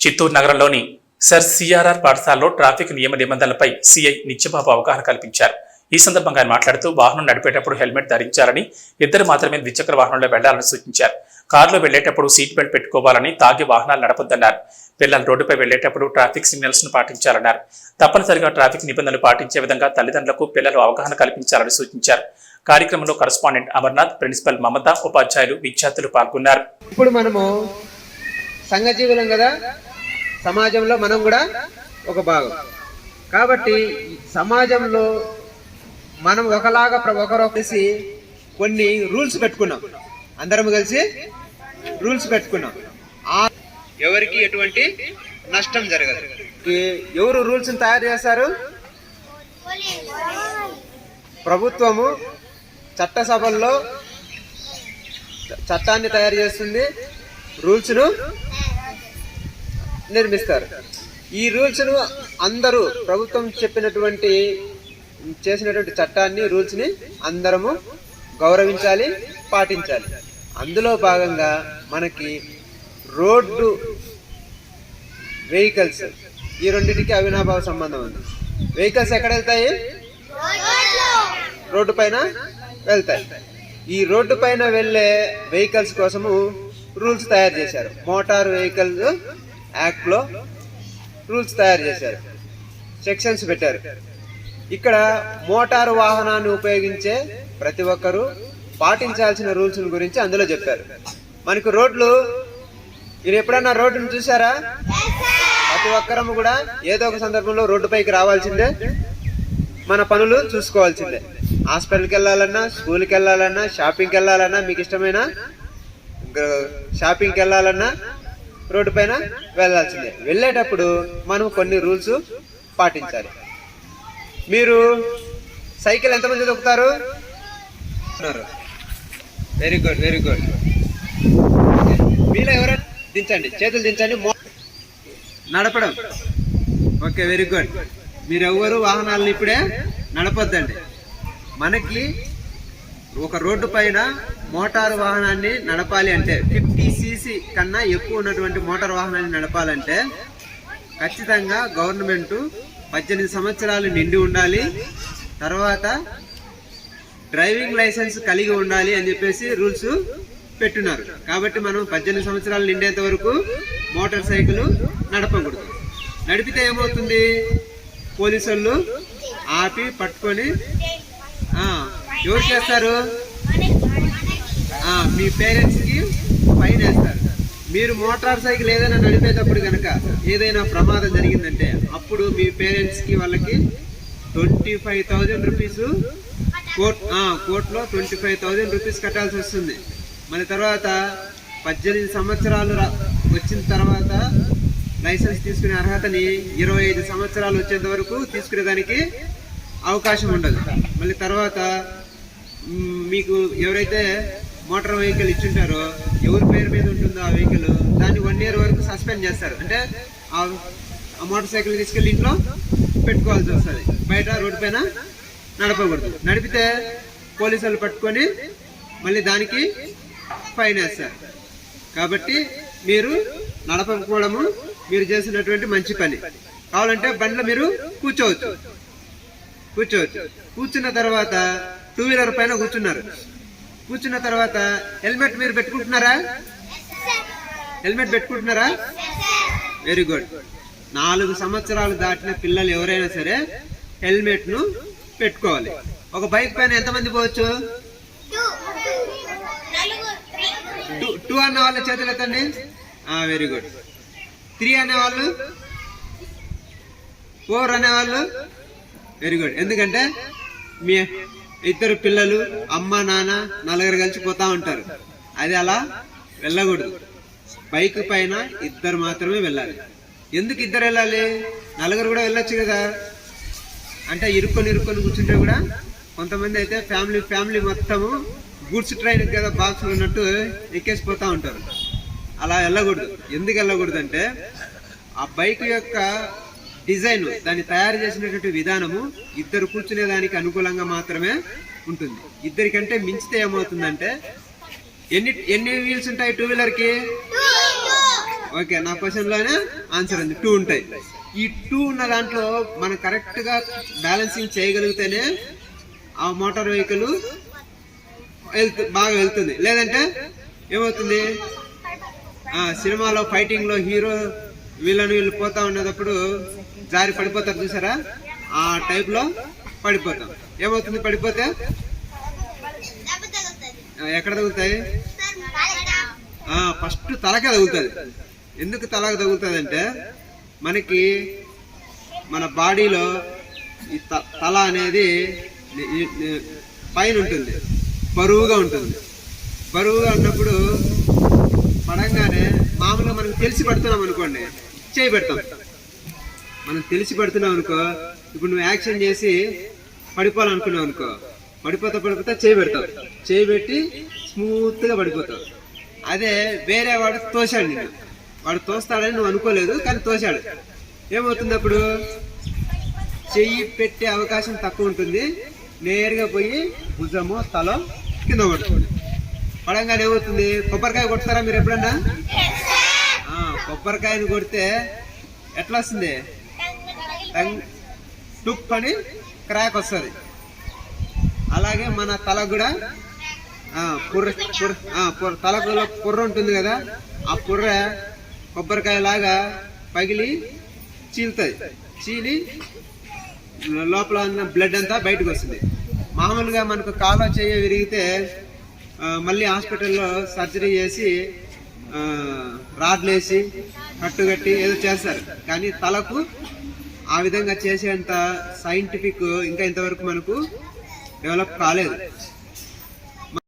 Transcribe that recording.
చిత్తూరు నగరంలోని sir CRR పాఠశాలలో traffic నియమ నిబంధనలపై సిఐ నిత్యబాబు అవగాహన కల్పించారు. ఈ సందర్భంగా ఆయన మాట్లాడుతూ వాహనం నడిపేటప్పుడు హెల్మెట్ ధరించాలని, ఇద్దరు మాత్రమే ద్విచక్ర వాహనంలో వెళ్లాలని సూచించారు. కారులో వెళ్లేటప్పుడు సీట్ బెల్ట్ పెట్టుకోవాలని, తాగి వాహనాలు నడపొద్దన్నారు. పిల్లలు రోడ్డుపై వెళ్లేటప్పుడు ట్రాఫిక్ సిగ్నల్స్ ను పాటించాలన్నారు. తప్పనిసరిగా ట్రాఫిక్ నిబంధనలు పాటించే విధంగా తల్లిదండ్రులకు పిల్లలు అవగాహన కల్పించాలని సూచించారు. కార్యక్రమంలో కరెస్పాండెంట్ అమర్నాథ్, ప్రిన్సిపల్ మమత, ఉపాధ్యాయులు, విద్యార్థులు పాల్గొన్నారు. ఇప్పుడు మనము సంఘజీవులం కదా, సమాజంలో మనం కూడా ఒక భాగం కాబట్టి సమాజంలో మనం ఒకలాగా ఒకరు కలిసి కొన్ని రూల్స్ పెట్టుకున్నాం. అందరం కలిసి రూల్స్ పెట్టుకున్నాం. ఎవరికి ఎటువంటి నష్టం జరగదు. ఎవరు రూల్స్ తయారు చేస్తారు? ప్రభుత్వము చట్టసభల్లో చట్టాన్ని తయారు చేస్తుంది, రూల్స్ను నిర్మిస్తారు. ఈ రూల్స్ను అందరూ ప్రభుత్వం చేసినటువంటి చట్టాన్ని, రూల్స్ని అందరము గౌరవించాలి, పాటించాలి. అందులో భాగంగా మనకి రోడ్డు వెహికల్స్, ఈ రెండింటికి అవినాభావ సంబంధం ఉంది. వెహికల్స్ ఎక్కడ వెళ్తాయి? రోడ్డు పైన వెళ్తాయి. ఈ రోడ్డు పైన వెళ్ళే వెహికల్స్ కోసము రూల్స్ తయారు చేశారు. మోటార్ వెహికల్స్ యాక్ట్ లో రూల్స్ తయారు చేశారు, సెక్షన్స్ పెట్టారు. ఇక్కడ మోటారు వాహనాన్ని ఉపయోగించే ప్రతి ఒక్కరూ పాటించాల్సిన రూల్స్ గురించి అందులో చెప్పారు. మనకు రోడ్లు, మీరు ఎప్పుడన్నా రోడ్డును చూసారా? ప్రతి ఒక్కరము కూడా ఏదో ఒక సందర్భంలో రోడ్డు పైకి రావాల్సిందే, మన పనులు చూసుకోవాల్సిందే. హాస్పిటల్కి వెళ్ళాలన్నా, స్కూల్కి వెళ్ళాలన్నా, షాపింగ్కి వెళ్ళాలన్నా, మీకు ఇష్టమైన షాపింగ్కి వెళ్ళాలన్నా రోడ్డు పైన వెళ్ళాల్సిందే. వెళ్ళేటప్పుడు మనం కొన్ని రూల్స్ పాటించాలి. మీరు సైకిల్ ఎంతమంది తొక్కుతారు? Very good, very good. మీలో ఎవరైనా దించండి, చేతులు దించండి. నడపడం ఓకే, వెరీ గుడ్. మీరు ఎవరు వాహనాలను ఇప్పుడే నడపొద్దండి. మనకి ఒక రోడ్డు పైన మోటారు వాహనాన్ని నడపాలి అంటే 50 cc కన్నా ఎక్కువ ఉన్నటువంటి మోటార్ వాహనాన్ని నడపాలంటే ఖచ్చితంగా గవర్నమెంట్ 18 సంవత్సరాలు నిండి ఉండాలి, తర్వాత డ్రైవింగ్ లైసెన్స్ కలిగి ఉండాలి అని చెప్పేసి రూల్స్ పెట్టున్నారు. కాబట్టి మనం 18 సంవత్సరాలు నిండేంత వరకు మోటార్ సైకిల్ నడపకూడదు. నడిపితే ఏమవుతుంది? పోలీసు వాళ్ళు ఆపి పట్టుకొని ఎవరు చేస్తారు? మీ పేరెంట్స్కి ఫైన్ వేస్తారు. మీరు మోటార్ సైకిల్ ఏదైనా నడిపేటప్పుడు కనుక ఏదైనా ప్రమాదం జరిగిందంటే అప్పుడు మీ పేరెంట్స్కి వాళ్ళకి 25,000 రూపీస్ కోర్టులో 25,000 రూపీస్ కట్టాల్సి వస్తుంది. మళ్ళీ తర్వాత 18 సంవత్సరాలు వచ్చిన తర్వాత లైసెన్స్ తీసుకునే అర్హతని 25 సంవత్సరాలు వచ్చేంత వరకు తీసుకునేదానికి అవకాశం ఉండదు. మళ్ళీ తర్వాత మీకు ఎవరైతే మోటార్ వెహికల్ ఇచ్చుంటారో, ఎవరి పేరు మీద ఉంటుందో ఆ వెహికల్, దాన్ని 1 year వరకు సస్పెండ్ చేస్తారు. అంటే ఆ మోటార్ సైకిల్ తీసుకెళ్ళి ఇంట్లో పెట్టుకోవాల్సి వస్తుంది. బయట రోడ్డు పైన నడపకూడదు. నడిపితే పోలీసు వాళ్ళు పట్టుకొని మళ్ళీ దానికి ఫైన్ వేస్తారు. కాబట్టి మీరు నడపకపోవడము మీరు చేసినటువంటి మంచి పని. కావాలంటే బండిలో మీరు కూర్చోవచ్చు. కూర్చున్న తర్వాత 2-wheeler పైన కూర్చున్న తర్వాత హెల్మెట్ మీరు పెట్టుకుంటున్నారా? Very good. 4 సంవత్సరాలు దాటిన పిల్లలు ఎవరైనా సరే హెల్మెట్ ను పెట్టుకోవాలి. ఒక బైక్ పైన ఎంతమంది పోవచ్చు? 2 అన్న వాళ్ళ చేతులు ఎత్తండి. Very good. 3 అనేవాళ్ళు, 4 అనేవాళ్ళు, వెరీ గుడ్. ఎందుకంటే మీ ఇద్దరు పిల్లలు, అమ్మ నాన్న, నలుగురు కలిసి పోతా ఉంటారు. అది అలా వెళ్ళకూడదు. బైక్ పైన ఇద్దరు మాత్రమే వెళ్ళాలి. ఎందుకు ఇద్దరు వెళ్ళాలి? నలుగురు కూడా వెళ్ళొచ్చు కదా. అంటే ఇరుక్కొని కూర్చుంటే కూడా కొంతమంది అయితే ఫ్యామిలీ మొత్తము గూడ్స్ ట్రైన్ కదా బాక్స్ ఉన్నట్టు ఎక్కేసిపోతూ ఉంటారు. అలా వెళ్ళకూడదు. ఎందుకు వెళ్ళకూడదు అంటే ఆ బైక్ యొక్క డిజైన్, దాన్ని తయారు చేసినటువంటి విధానము ఇద్దరు కూర్చునే దానికి అనుకూలంగా మాత్రమే ఉంటుంది. ఇద్దరికంటే మించితే ఏమవుతుందంటే ఎన్ని వీల్స్ ఉంటాయి 2-wheeler కి? ఓకే, నా క్వశ్చన్లోనే ఆన్సర్ ఉంది. 2 ఉంటాయి. ఈ 2 ఉన్న దాంట్లో మనం కరెక్ట్గా బ్యాలెన్సింగ్ చేయగలిగితేనే ఆ మోటార్ వెహికల్ బాగా వెళ్తుంది. లేదంటే ఏమవుతుంది, సినిమాలో ఫైటింగ్లో హీరో వీళ్ళు పోతా ఉన్నప్పుడు జారి పడిపోతారు చూసారా, ఆ టైప్లో పడిపోతాం. ఏమవుతుంది పడిపోతే? ఎక్కడ తగులుతాయి? ఫస్ట్ తలకే తగులుతుంది. ఎందుకు తలకు తగులుతుంది అంటే మనకి మన బాడీలో ఈ తల అనేది పైన ఉంటుంది, బరువుగా ఉంటుంది. బరువుగా ఉన్నప్పుడు పడంగానే మామూలుగా మనకు తెలిసి పడుతున్నాం అనుకోండి, చేయి పెడతాం. మనం తెలిసి పడుతున్నాం అనుకో, ఇప్పుడు నువ్వు యాక్షన్ చేసి పడిపోవాలనుకున్నావు అనుకో, పడిపోతా చేయి పెడతావు. చేయి పెట్టి స్మూత్గా పడిపోతావు. అదే వేరే వాడు తోశాడు నిన్ను, వాడు తోస్తాడని నువ్వు అనుకోలేదు కానీ తోశాడు. ఏమవుతుంది అప్పుడు? చెయ్యి పెట్టే అవకాశం తక్కువ ఉంటుంది, నేరుగా పోయి భుజమో తలో కింద పడుతుంది. పడంగానే ఏమవుతుంది? కొబ్బరికాయ కొడతారా మీరు ఎప్పుడన్నా? కొబ్బరికాయను కొడితే ఎట్లా వస్తుంది? టుప్ అని క్రాక్ వస్తుంది. అలాగే మన తల కూడా తలకు పుర్ర ఉంటుంది కదా, ఆ పుర్ర కొబ్బరికాయ లాగా పగిలి చీలుతుంది. చీలి లోపల ఉన్న బ్లడ్ అంతా బయటకు వస్తుంది. మామూలుగా మనకు కాలో చేయ విరిగితే మళ్ళీ హాస్పిటల్లో సర్జరీ చేసి రాడ్లేసి కట్టుకట్టి ఏదో చేస్తారు. కానీ తలకు ఆ విధంగా చేసేంత సైంటిఫిక్ ఇంకా ఇంతవరకు మనకు డెవలప్ కాలేదు.